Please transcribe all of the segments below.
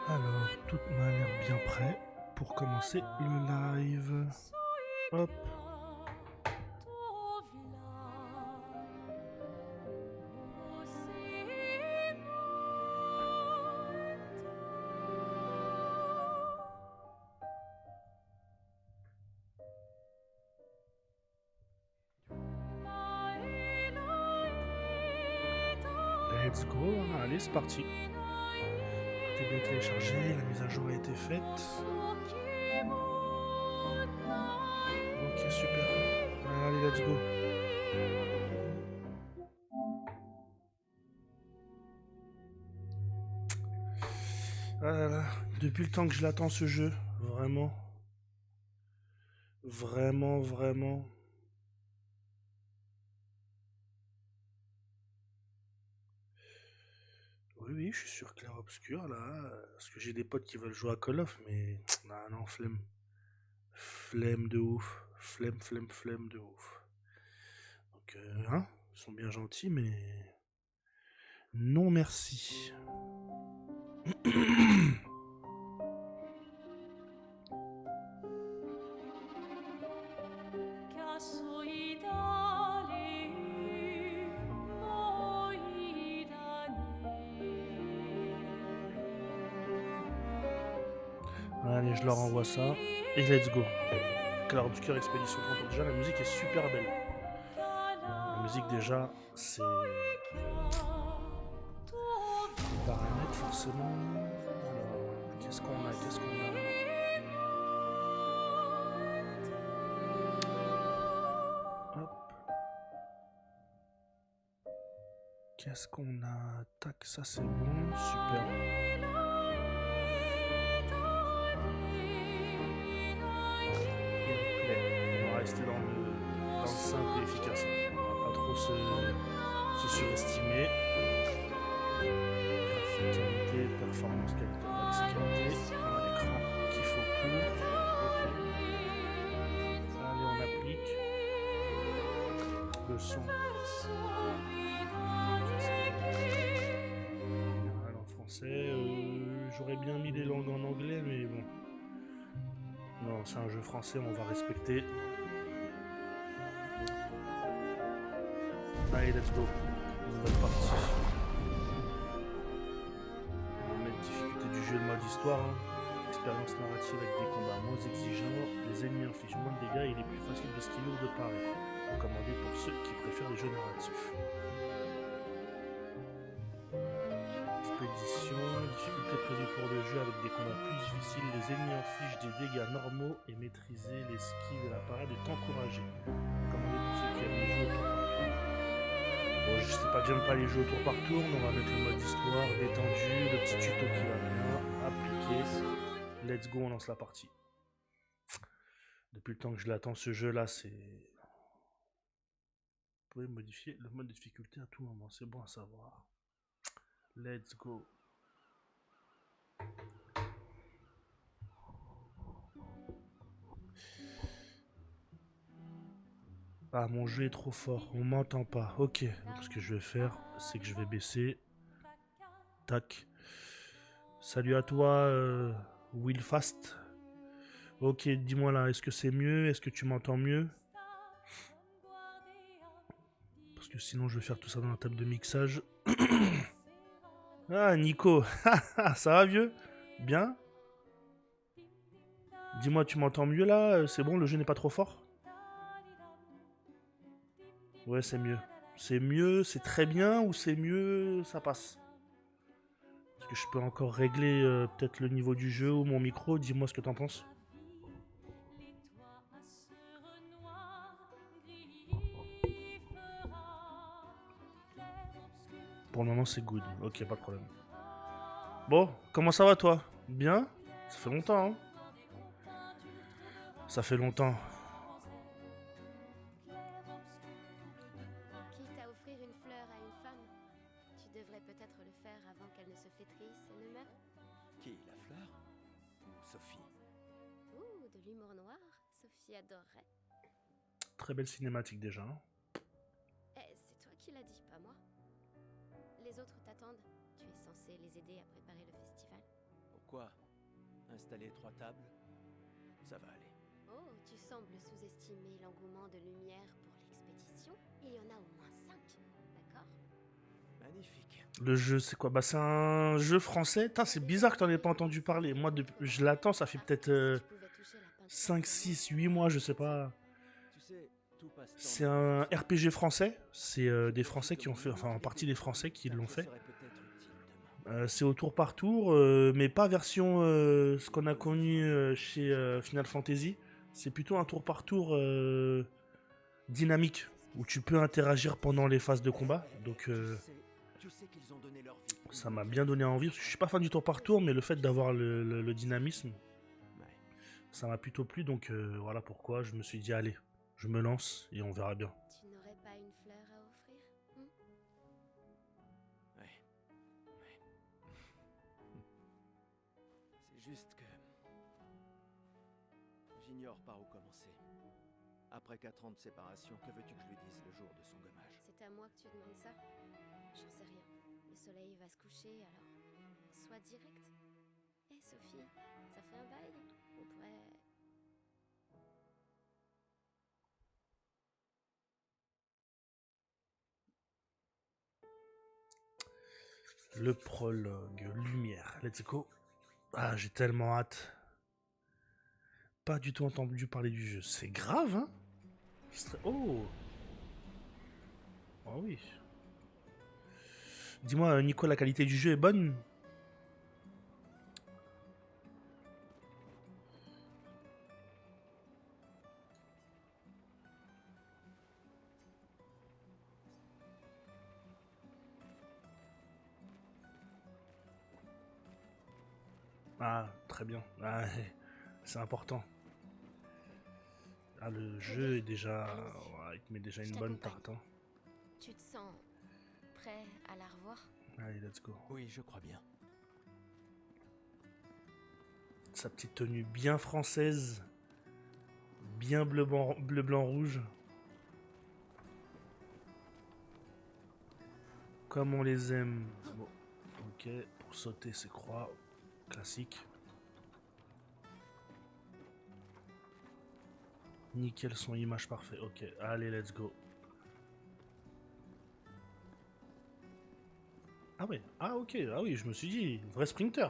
Alors, tout m'a l'air bien prêt pour commencer le live. Hop. Let's go. Allez, c'est parti. Tout est bien téléchargé, la mise à jour a été faite. Ok, super. Allez, let's go. Ah là là, depuis le temps que je l'attends ce jeu, vraiment. Vraiment, vraiment. Oui, oui, je suis sur Clair Obscur là, parce que j'ai des potes qui veulent jouer à Call of, mais non, non, flemme. Flemme de ouf. Flemme de ouf. Donc, hein, ils sont bien gentils, mais non merci. Allez, je leur envoie ça. Et let's go. Clair Obscur Expédition 30. Déjà, la musique est super belle. La musique, déjà, c'est. Les paramètres, forcément. Alors, qu'est-ce qu'on a Hop. Qu'est-ce qu'on a Tac, ça c'est bon. Super. Gameplay. On va rester dans le simple et efficace. On va pas trop se surestimer. Graphique qualité, performance qualité, max qualité. On a l'écran qu'il faut pour. Ok. Allez, on applique. Le son. Alors, en français, j'aurais bien mis les langues en anglais, mais bon. Non, c'est un jeu français, on va respecter. Allez, let's go. Nouvelle partie. On va mettre difficulté du jeu, le mode histoire. Hein. Expérience narrative avec des combats moins exigeants. Les ennemis infligent moins de dégâts et il est plus facile d'esquiver ou de parer. Recommandé pour ceux qui préfèrent les jeux narratifs. Expédition, difficulté prévue pour le jeu avec des combats plus difficiles. Les ennemis infligent des dégâts normaux et maîtriser l'esquive et la parade est encouragé. Recommandé pour ceux qui aiment les jeux au tour par tour. Bon, je sais pas que j'aime pas les jeux au tour par tour, mais on va mettre le mode histoire, détendu, le petit tuto qui va bien, appliquer. Let's go, on lance la partie. Depuis le temps que je l'attends, ce jeu-là, c'est... Vous pouvez modifier le mode de difficulté à tout moment, c'est bon à savoir. Let's go. Ah, mon jeu est trop fort, on m'entend pas. Ok, donc ce que je vais faire, c'est que je vais baisser. Tac. Salut à toi, Willfast. Ok, dis-moi là, est-ce que c'est mieux? Est-ce que tu m'entends mieux? Parce que sinon, je vais faire tout ça dans la table de mixage. Ah, Nico. Ça va, vieux? Bien? Dis-moi, tu m'entends mieux là? C'est bon, le jeu n'est pas trop fort? Ouais, c'est mieux. C'est mieux, c'est très bien, ou c'est mieux, ça passe? Est-ce que je peux encore régler peut-être le niveau du jeu ou mon micro? Dis-moi ce que t'en penses. Pour le moment, c'est good. Ok, pas de problème. Bon, comment ça va toi? Bien? Ça fait longtemps, hein? Ça fait longtemps. Quitte à offrir une fleur à une femme, tu devrais peut-être le faire avant qu'elle ne se flétrisse et ne meure. Qui, la fleur? Ou Sophie? Ouh, de l'humour noir, Sophie adorerait. Très belle cinématique déjà. Hein. Eh, c'est toi qui l'as dit, pas moi. Les autres t'attendent. Tu es censé les aider à préparer le festival. Quoi? Installer 3 tables? Ça va aller. Oh, tu sembles sous-estimer l'engouement de Lumière pour l'expédition. Il y en a au moins 5, d'accord? Magnifique. Le jeu, c'est quoi? Bah, c'est un jeu français. Tain, c'est bizarre que t'en aies pas entendu parler. Moi, je l'attends, ça fait peut-être 5, 6, 8 mois, je sais pas. Tu sais, tout passe-temps C'est dans un la fiction. RPG français. C'est des Français qui ont fait, enfin, en partie des Français qui Ça l'ont te fait. serait peut-être utile demain. C'est au tour par tour, mais pas version ce qu'on a connu chez Final Fantasy. C'est plutôt un tour par tour dynamique, où tu peux interagir pendant les phases de combat. Donc Tu sais qu'ils ont donné leur vie pour ça nous. m'a bien donné envie. Parce que je suis pas fan du tour par tour, mais le fait d'avoir le dynamisme, Ouais. ça m'a plutôt plu. Donc voilà pourquoi je me suis dit, allez, je me lance et on verra bien. Tu n'aurais pas une fleur à offrir? Ouais. C'est juste que... J'ignore par où commencer. Après 4 ans de séparation, que veux-tu que je lui dise le jour de son gommage? C'est à moi que tu demandes ça? J'en sais rien. Le soleil va se coucher, alors... Sois direct. Hé Sophie, ça fait un bail? On pourrait... Le prologue, lumière, let's go. Ah, j'ai tellement hâte. Pas du tout entendu parler du jeu. C'est grave, hein? Oh! Oh oui. Dis-moi, Nico, la qualité du jeu est bonne? Ah, très bien. Ah, c'est important. Ah, le jeu est déjà... Allons-y. Ouais, il te met déjà Je une bonne t'accompagne. tarte. Hein. Tu te sens... prêt à la revoir? Allez, let's go. Oui, je crois bien. Sa petite tenue bien française. Bien bleu, blanc, rouge. Comme on les aime. Bon, ok. Pour sauter, c'est croix. Classique. Nickel, son image parfait. Ok, allez, let's go. Ah ouais, ah ok, ah oui, je me suis dit, vrai sprinter.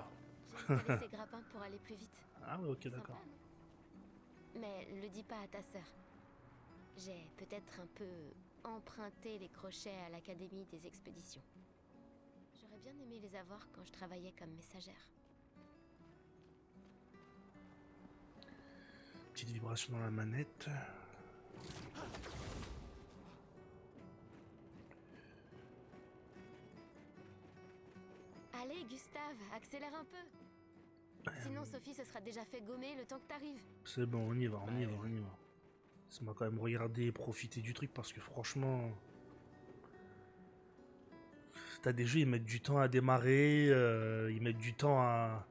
J'ai installé ces grappins pour aller plus vite. Ah ouais, ok, Sympa, d'accord. non? Mais le dis pas à ta sœur. J'ai peut-être un peu emprunté les crochets à l'Académie des expéditions. J'aurais bien aimé les avoir quand je travaillais comme messagère. Petite vibration dans la manette. Allez, Gustave, accélère un peu. Sinon, Sophie se sera déjà fait gommer le temps que t'arrives. C'est bon, on y va, on y va, on y va. Laisse-moi quand même regarder et profiter du truc parce que franchement... T'as des jeux, ils mettent du temps à démarrer, ils mettent du temps à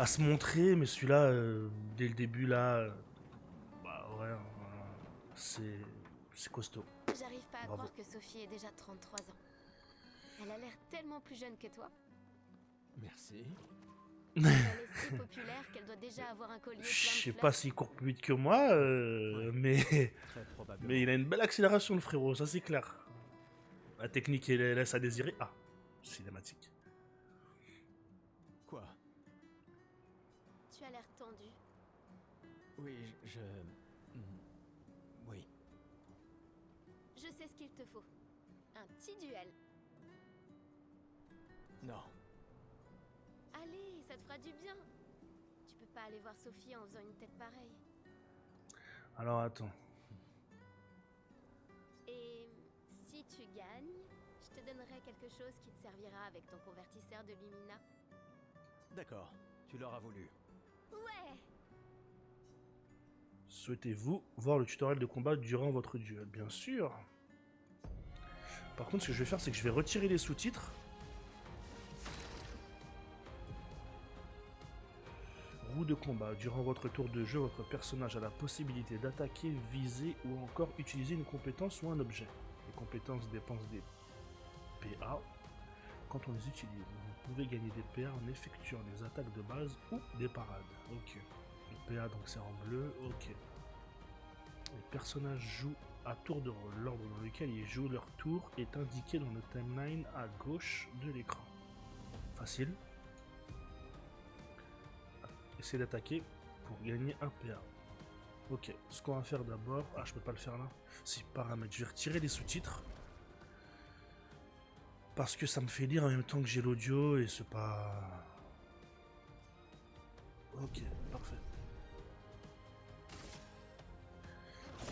se montrer, mais celui-là, dès le début, là... bah ouais, c'est costaud. J'arrive pas à Bravo. croire que Sophie ait déjà 33 ans. Elle a l'air tellement plus jeune que toi. Merci. Elle est si populaire qu'elle doit déjà avoir un collier plein de Je sais fleurs. pas s'il court plus vite que moi, mais... Très probablement. mais il a une belle accélération, le frérot, ça c'est clair. La technique, elle laisse à désirer. Ah, cinématique. Quoi? Tu as l'air tendu. Oui, je... Oui. Je sais ce qu'il te faut. Un petit duel. Non. Allez, ça te fera du bien. Tu peux pas aller voir Sophie en faisant une tête pareille. Alors attends. Et si tu gagnes, je te donnerai quelque chose qui te servira avec ton convertisseur de Lumina. D'accord. Tu l'auras voulu. Ouais! Souhaitez-vous voir le tutoriel de combat durant votre duel? Bien sûr. Par contre, ce que je vais faire, c'est que je vais retirer les sous-titres. Roue de combat. Durant votre tour de jeu, votre personnage a la possibilité d'attaquer, viser ou encore utiliser une compétence ou un objet. Les compétences dépensent des PA. quand on les utilise. Vous pouvez gagner des PA en effectuant des attaques de base ou des parades. Ok. Le PA donc c'est en bleu, ok. Les personnages jouent à tour de rôle. L'ordre dans lequel ils jouent leur tour est indiqué dans le timeline à gauche de l'écran. Facile. Essayez d'attaquer pour gagner un PA. Ok, ce qu'on va faire d'abord... Ah, je peux pas le faire là. Si, paramètres. Je vais retirer les sous-titres. Parce que ça me fait lire en même temps que j'ai l'audio et c'est pas... Ok, parfait.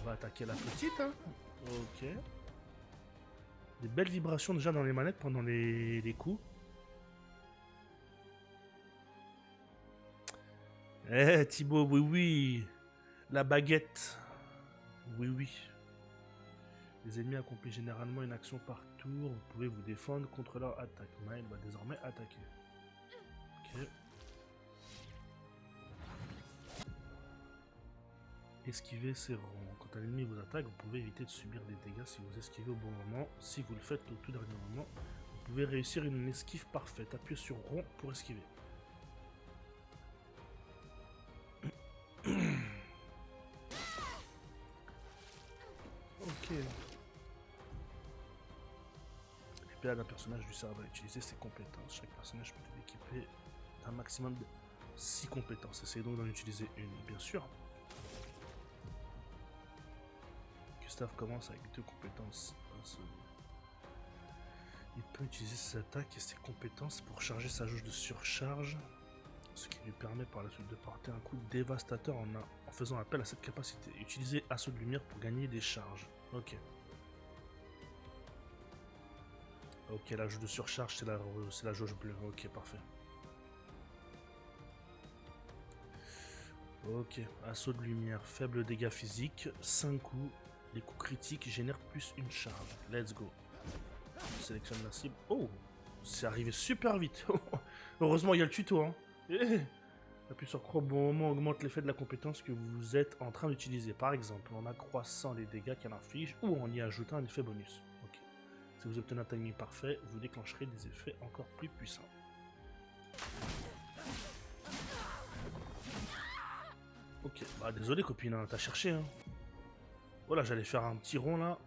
On va attaquer la petite, hein. Ok. Des belles vibrations déjà dans les manettes pendant les coups. Eh Thibaut, oui oui. La baguette. Oui oui. Les ennemis accomplissent généralement une action par tour. Vous pouvez vous défendre contre leur attaque. Maël va désormais attaquer. Ok. Esquiver c'est rond. Quand un ennemi vous attaque, vous pouvez éviter de subir des dégâts si vous esquivez au bon moment. Si vous le faites au tout dernier moment, vous pouvez réussir une esquive parfaite. Appuyez sur rond pour esquiver. Ok. Les PA d'un personnage du serveur va utiliser ses compétences. Chaque personnage peut être équipé d'un maximum de 6 compétences. Essayez donc d'en utiliser une, bien sûr. Gustave commence avec 2 compétences. Il peut utiliser ses attaques et ses compétences pour charger sa jauge de surcharge, ce qui lui permet par la suite de porter un coup dévastateur en faisant appel à cette capacité. Utiliser assaut de lumière pour gagner des charges. Ok. Ok, la jauge de surcharge, c'est la jauge bleue. Ok, parfait. Ok, assaut de lumière, faible dégâts physiques, 5 coups. Les coups critiques génèrent plus une charge. Let's go. Je sélectionne la cible. Oh, c'est arrivé super vite. Heureusement, il y a le tuto. Hein. Appuie sur croix au bon moment augmente l'effet de la compétence que vous êtes en train d'utiliser. Par exemple, en accroissant les dégâts qu'elle inflige ou en y ajoutant un effet bonus. Ok. Si vous obtenez un timing parfait, vous déclencherez des effets encore plus puissants. Ok, bah désolé copine, hein, t'as cherché. Hein. Voilà, j'allais faire un petit rond là.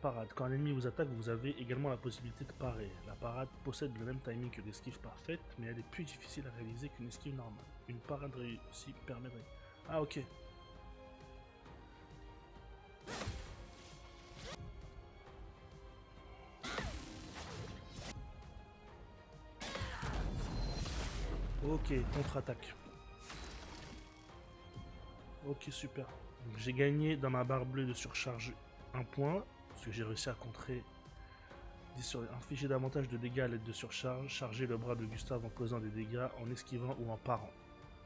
Parade. Quand un ennemi vous attaque, vous avez également la possibilité de parer. La parade possède le même timing que l'esquive parfaite, mais elle est plus difficile à réaliser qu'une esquive normale. Une parade réussie permet de... Ah ok. Ok, contre-attaque. Ok, super. Donc j'ai gagné dans ma barre bleue de surcharge 1 point, parce que j'ai réussi à contrer... Infliger davantage de dégâts à l'aide de surcharge, charger le bras de Gustave en causant des dégâts, en esquivant ou en parant.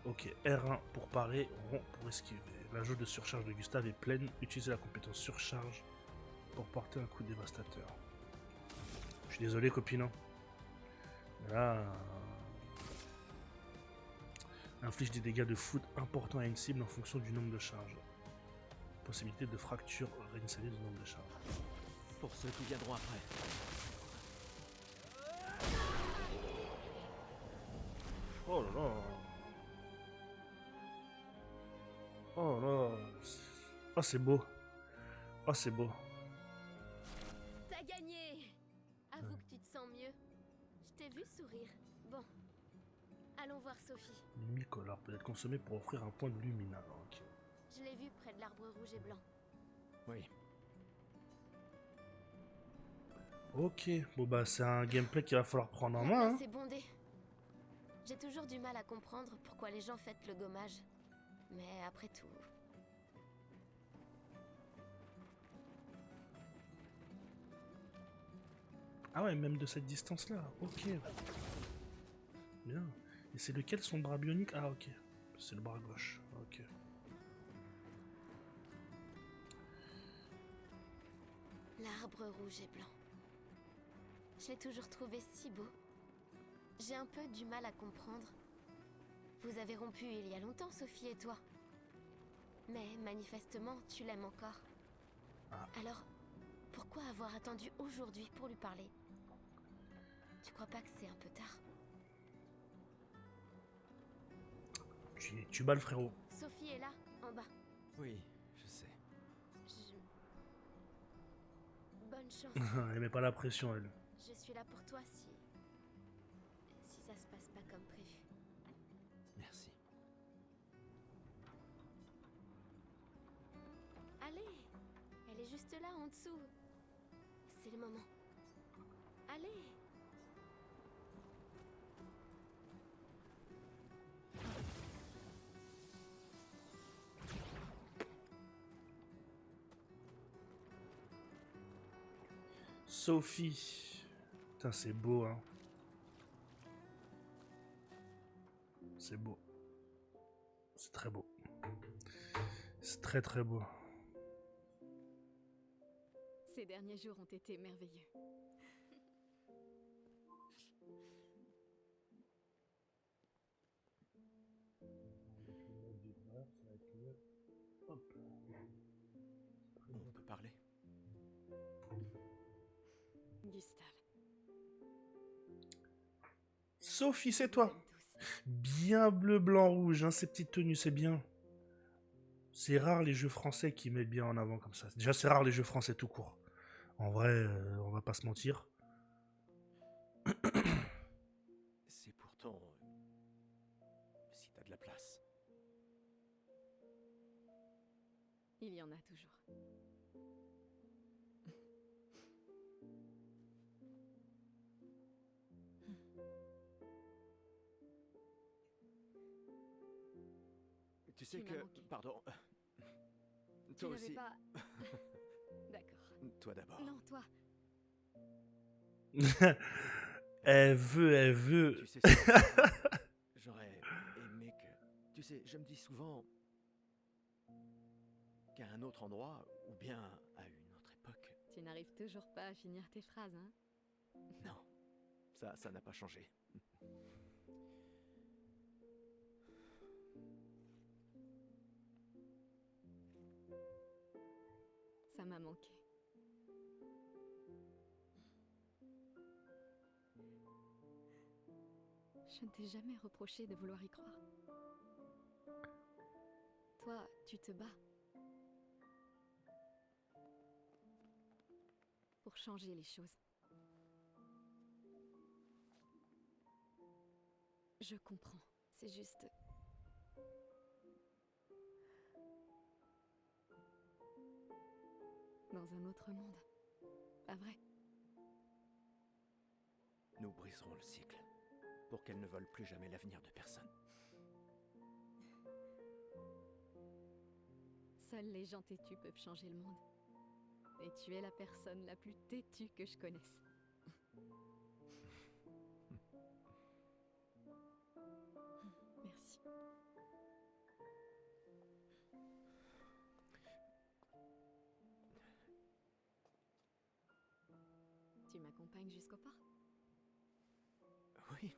Ok, R1 pour parer, rond pour esquiver. La jauge de surcharge de Gustave est pleine, utilisez la compétence surcharge pour porter un coup dévastateur. Je suis désolé copine. Là... Inflige des dégâts de foot importants à une cible en fonction du nombre de charges. Possibilité de fracture réinitialisée du nombre de charges. Pour ceux qui viendront après. Oh là là. Oh là. Oh c'est beau. Oh c'est beau. T'as gagné! Avoue que tu te sens mieux. Je t'ai vu sourire. Bon. Allons voir Sophie. Lumicolore peut être consommé pour offrir un point de lumina. Ok. Je l'ai vue près de l'arbre rouge et blanc. Oui. Ok. Bon bah c'est un gameplay qu'il va falloir prendre en La main. place Hein. est bondée. J'ai toujours du mal à comprendre pourquoi les gens fêtent le gommage. Mais après tout... Ah ouais, même de cette distance-là. Ok. Bien. Et c'est lequel son bras bionique? Ah ok. C'est le bras gauche. Ok. L'arbre rouge et blanc. Je l'ai toujours trouvé si beau. J'ai un peu du mal à comprendre. Vous avez rompu il y a longtemps, Sophie et toi. Mais manifestement, tu l'aimes encore. Ah. Alors, pourquoi avoir attendu aujourd'hui pour lui parler? Tu crois pas que c'est un peu tard? Tu bats le frérot. Sophie est là, en bas. Oui, je sais. Bonne chance. Elle met pas la pression, elle. Je suis là pour toi si ça se passe pas comme prévu. Merci. Allez, elle est juste là en dessous. C'est le moment. Allez. Sophie. Putain, c'est beau, hein. C'est beau. C'est très beau. C'est très très beau. Ces derniers jours ont été merveilleux. On peut parler? Gustave, Sophie, c'est vous toi. aime tous. Bien bleu, blanc, rouge, hein, ces petites tenues, c'est bien. C'est rare les jeux français qui mettent bien en avant comme ça. Déjà, c'est rare les jeux français tout court. En vrai, on va pas se mentir. C'est pourtant... si t'as de la place. Il y en a toujours. Tu sais Tu m'as que... manqué. Pardon. Tu Toi n'avais aussi. pas... D'accord. Toi d'abord. Non, toi. Elle veut. Tu sais, c'est j'aurais aimé que... Tu sais, je me dis souvent qu'à un autre endroit, ou bien à une autre époque... Tu n'arrives toujours pas à finir tes phrases, hein? Non, ça n'a pas changé. Ça m'a manqué. Je ne t'ai jamais reproché de vouloir y croire. Toi, tu te bats. Pour changer les choses. Je comprends. C'est juste... dans un autre monde. Pas vrai? Nous briserons le cycle, pour qu'elle ne vole plus jamais l'avenir de personne. Seuls les gens têtus peuvent changer le monde. Et tu es la personne la plus têtue que je connaisse. Merci. Tu m'accompagnes jusqu'au port? Oui.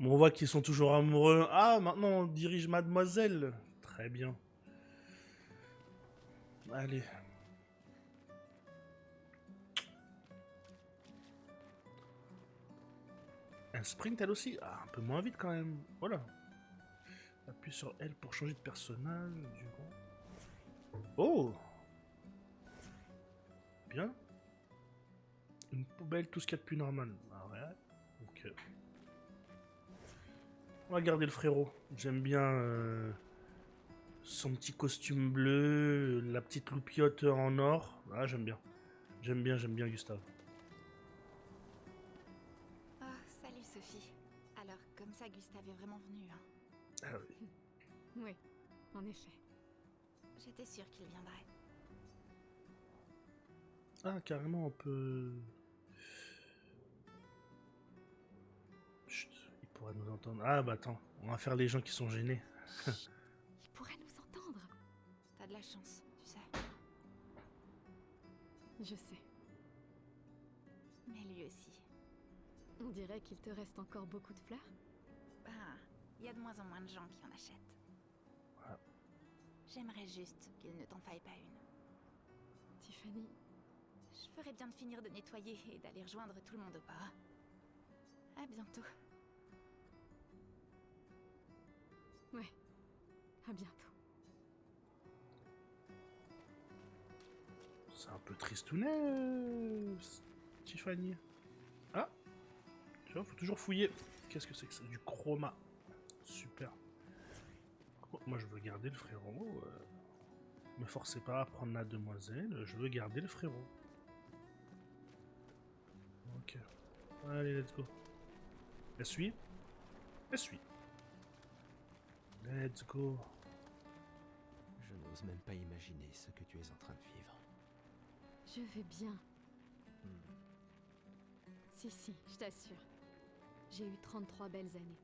Bon, on voit qu'ils sont toujours amoureux. Ah, maintenant on dirige mademoiselle. Très bien. Allez. Un sprint elle aussi. Ah, un peu moins vite quand même. Voilà. Appuie sur L pour changer de personnage. Du coup. Oh. Bien. Une poubelle, tout ce qu'il y a de plus normal. Ah ouais. Ok. On va garder le frérot. J'aime bien son petit costume bleu, la petite loupiote en or. Ah, j'aime bien. J'aime bien Gustave. Oh, salut Sophie. Alors, comme ça, Gustave est vraiment venu, hein. Ah oui. Oui, en effet. J'étais sûre qu'il viendrait. Ah, carrément, on peut... Chut, il pourrait nous entendre. Ah, bah attends, on va faire les gens qui sont gênés. Chut, il pourrait nous entendre. T'as de la chance, tu sais. Je sais. Mais lui aussi. On dirait qu'il te reste encore beaucoup de fleurs. Ben, il y a de moins en moins de gens qui en achètent. Voilà. J'aimerais juste qu'il ne t'en faille pas une. Tiffany, Je ferais bien de finir de nettoyer et d'aller rejoindre tout le monde au pas. À bientôt. ouais, à bientôt. C'est un peu tristounet, Tiffany. Ah, tu vois, faut toujours fouiller. Qu'est-ce que c'est que ça? Du chroma. Super. Moi, je veux garder le frérot. Me forcez pas à prendre la demoiselle. Je veux garder le frérot. Ok. Allez, let's go. Essuie. Essuie. Let's go. Je n'ose même pas imaginer ce que tu es en train de vivre. Je vais bien. Hmm. Si, je t'assure. J'ai eu 33 belles années.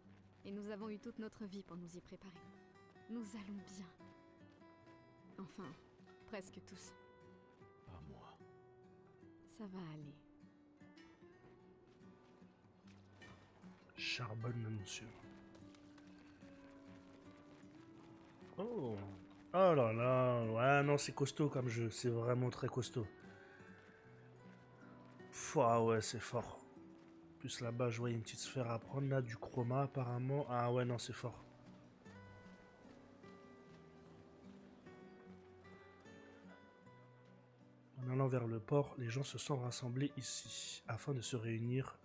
Et nous avons eu toute notre vie pour nous y préparer. Nous allons bien. Enfin, presque tous. Pas moi. Ça va aller. Charbonne, monsieur. Oh. Oh là là. Ouais, non, c'est costaud comme jeu. C'est vraiment très costaud. Ah ouais, c'est fort. En plus là-bas, je vois une petite sphère à prendre là, du chroma apparemment. Ah ouais, non, c'est fort. En allant vers le port, les gens se sont rassemblés ici, afin de se réunir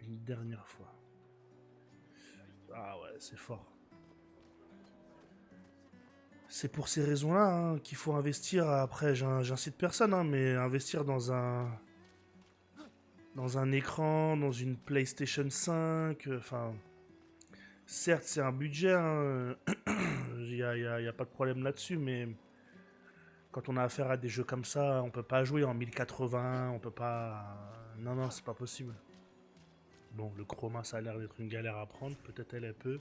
une dernière fois. Ah ouais, c'est fort. C'est pour ces raisons-là hein, qu'il faut investir. Après, j'incite personne, hein, mais investir dans un écran, dans une PlayStation 5. Enfin, certes, c'est un budget. Hein, y a pas de problème là-dessus, mais quand on a affaire à des jeux comme ça, on peut pas jouer en 1080. On peut pas. Non, non, c'est pas possible. Bon, le chroma, ça a l'air d'être une galère à prendre. Peut-être elle peut.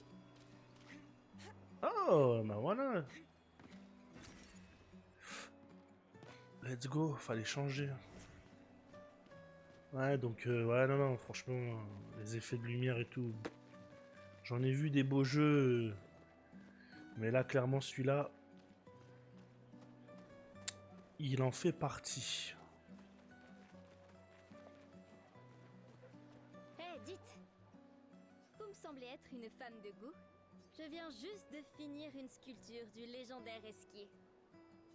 Oh, bah voilà. Let's go, fallait changer. Ouais, donc, ouais, non, non, franchement, les effets de lumière et tout. J'en ai vu des beaux jeux. Mais là, clairement, celui-là, il en fait partie. Hé, dites! Vous me semblez être une femme de goût. Je viens juste de finir une sculpture du légendaire Esquier.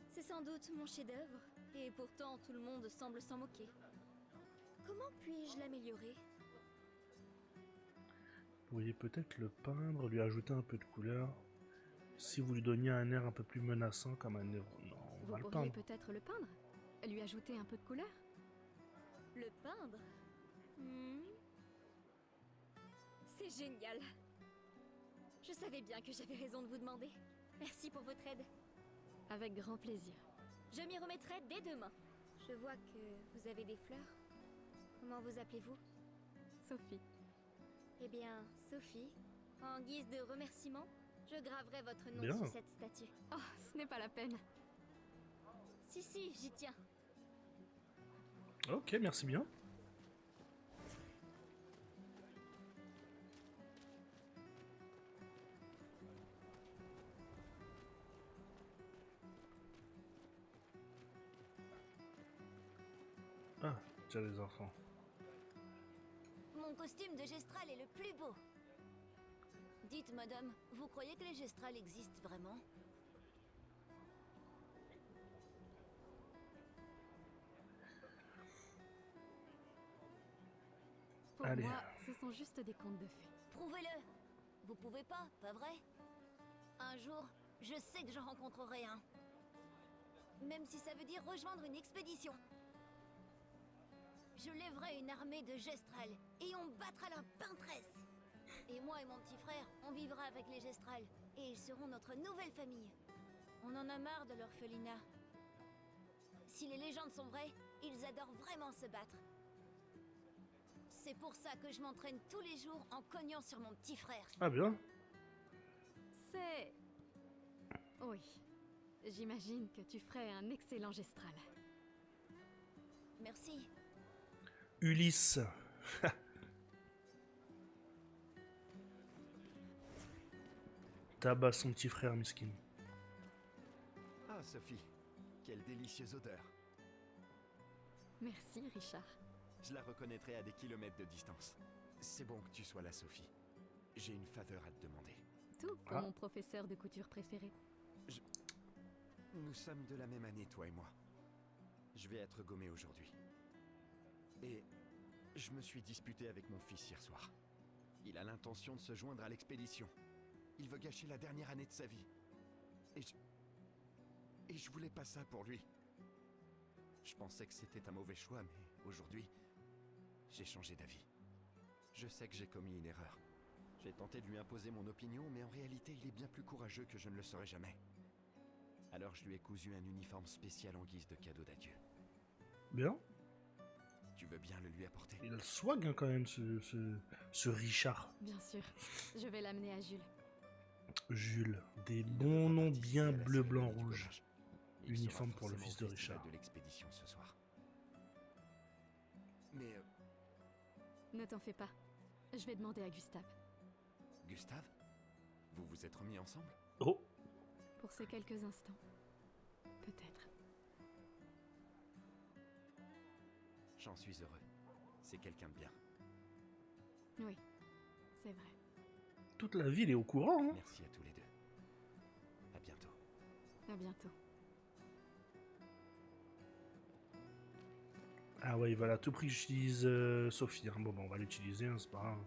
C'est sans doute mon chef-d'œuvre, et pourtant tout le monde semble s'en moquer. Comment puis-je l'améliorer? Vous pourriez peut-être le peindre, lui ajouter un peu de couleur. Si vous lui donniez un air un peu plus menaçant, comme un air... Non, on Vous va le pourriez peindre. peut-être le peindre? Lui ajouter un peu de couleur? Le peindre? C'est génial! Je savais bien que j'avais raison de vous demander. Merci pour votre aide. Avec grand plaisir. Je m'y remettrai dès demain. Je vois que vous avez des fleurs. Comment vous appelez-vous? Sophie. Eh bien, Sophie, en guise de remerciement, je graverai votre nom Bien. sur cette statue. Oh, ce n'est pas la peine. Si, j'y tiens. Ok, merci bien. Ah, tiens les enfants. Mon costume de Gestral est le plus beau. Dites, madame, vous croyez que les Gestrals existent vraiment? Pour Allez. moi, ce sont juste des contes de fées. Prouvez-le. Vous pouvez pas vrai? Un jour, je sais que je rencontrerai un. Même si ça veut dire rejoindre une expédition. Je lèverai une armée de Gestral et on battra leur peintresse. Et moi et mon petit frère, on vivra avec les Gestral et ils seront notre nouvelle famille. On en a marre de l'orphelinat. Si les légendes sont vraies, ils adorent vraiment se battre. C'est pour ça que je m'entraîne tous les jours en cognant sur mon petit frère. Ah bien. C'est... Oui. J'imagine que tu ferais un excellent gestral. Merci. Ulysse. tabasse son petit frère, miskin. Ah, Sophie, quelle délicieuse odeur. Merci, Richard. Je la reconnaîtrai à des kilomètres de distance. C'est bon que tu sois là, Sophie. J'ai une faveur à te demander. Tout pour Ah. mon professeur de couture préféré. Nous sommes de la même année, toi et moi. Je vais être gommé aujourd'hui. Et je me suis disputé avec mon fils hier soir. Il a l'intention de se joindre à l'expédition. Il veut gâcher la dernière année de sa vie. Et je voulais pas ça pour lui. Je pensais que c'était un mauvais choix, mais aujourd'hui, j'ai changé d'avis. Je sais que j'ai commis une erreur. J'ai tenté de lui imposer mon opinion, mais en réalité, il est bien plus courageux que je ne le serai jamais. Alors je lui ai cousu un uniforme spécial en guise de cadeau d'adieu. Bien. Tu veux bien le lui apporter? Il a le swag, hein, quand même, ce Richard. Bien sûr. Je vais l'amener à Jules. Jules. Des Il ne bons veut pas noms participer bien à la bleu, blanc, cérémonie du rouge. gommage. Il Uniforme sera pour le forcément fils de au festival Richard. de l'expédition ce soir. Mais Ne t'en fais pas. Je vais demander à Gustave. Gustave, vous vous êtes remis ensemble? Oh, Pour ces quelques instants. Peut-être. J'en suis heureux. C'est quelqu'un de bien. Oui, c'est vrai. toute la ville est au courant, hein. Merci à tous les deux. À bientôt. À bientôt. Ah ouais, il va à tout prix que j'utilise Sophie. Hein. Bon, bah, on va l'utiliser, hein, c'est pas grave.